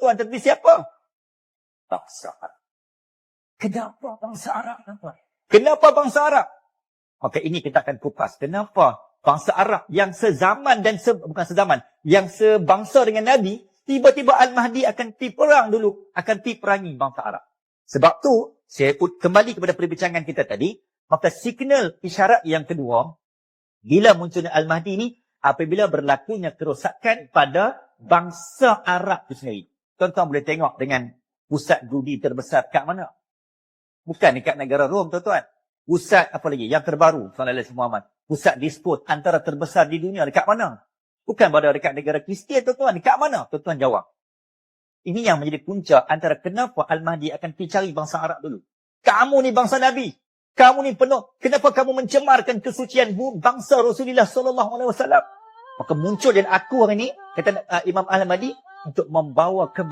Tuan, tapi siapa? Bangsa Arab. Kenapa bangsa Arab? Kenapa bangsa Arab? Maka ini kita akan kupas. Kenapa bangsa Arab yang sezaman dan bukan sezaman, yang sebangsa dengan Nabi, tiba-tiba Al-Mahdi akan pergi perang dulu, akan pergi perangi bangsa Arab. Sebab tu, saya kembali kepada perbincangan kita tadi, maka signal isyarat yang kedua, bila munculnya Al-Mahdi ini, apabila berlakunya kerosakan pada bangsa Arab itu sendiri. Tuan-tuan boleh tengok dengan pusat judi terbesar kat mana? Bukan dekat negara Rom, tuan-tuan. Pusat apa lagi? Yang terbaru, Sallallahu Muhammad. Pusat disput antara terbesar di dunia dekat mana? Bukan pada dekat negara Kristian, tuan-tuan. Dekat mana? Tuan-tuan jawab. Ini yang menjadi punca antara kenapa Al-Mahdi akan pergi cari bangsa Arab dulu. Kamu ni bangsa Nabi. Kamu ni penuh. Kenapa kamu mencemarkan kesucian bangsa Rasulullah SAW? Maka muncul dan aku hari ini, kata Imam Al-Mahdi, untuk membawa kembali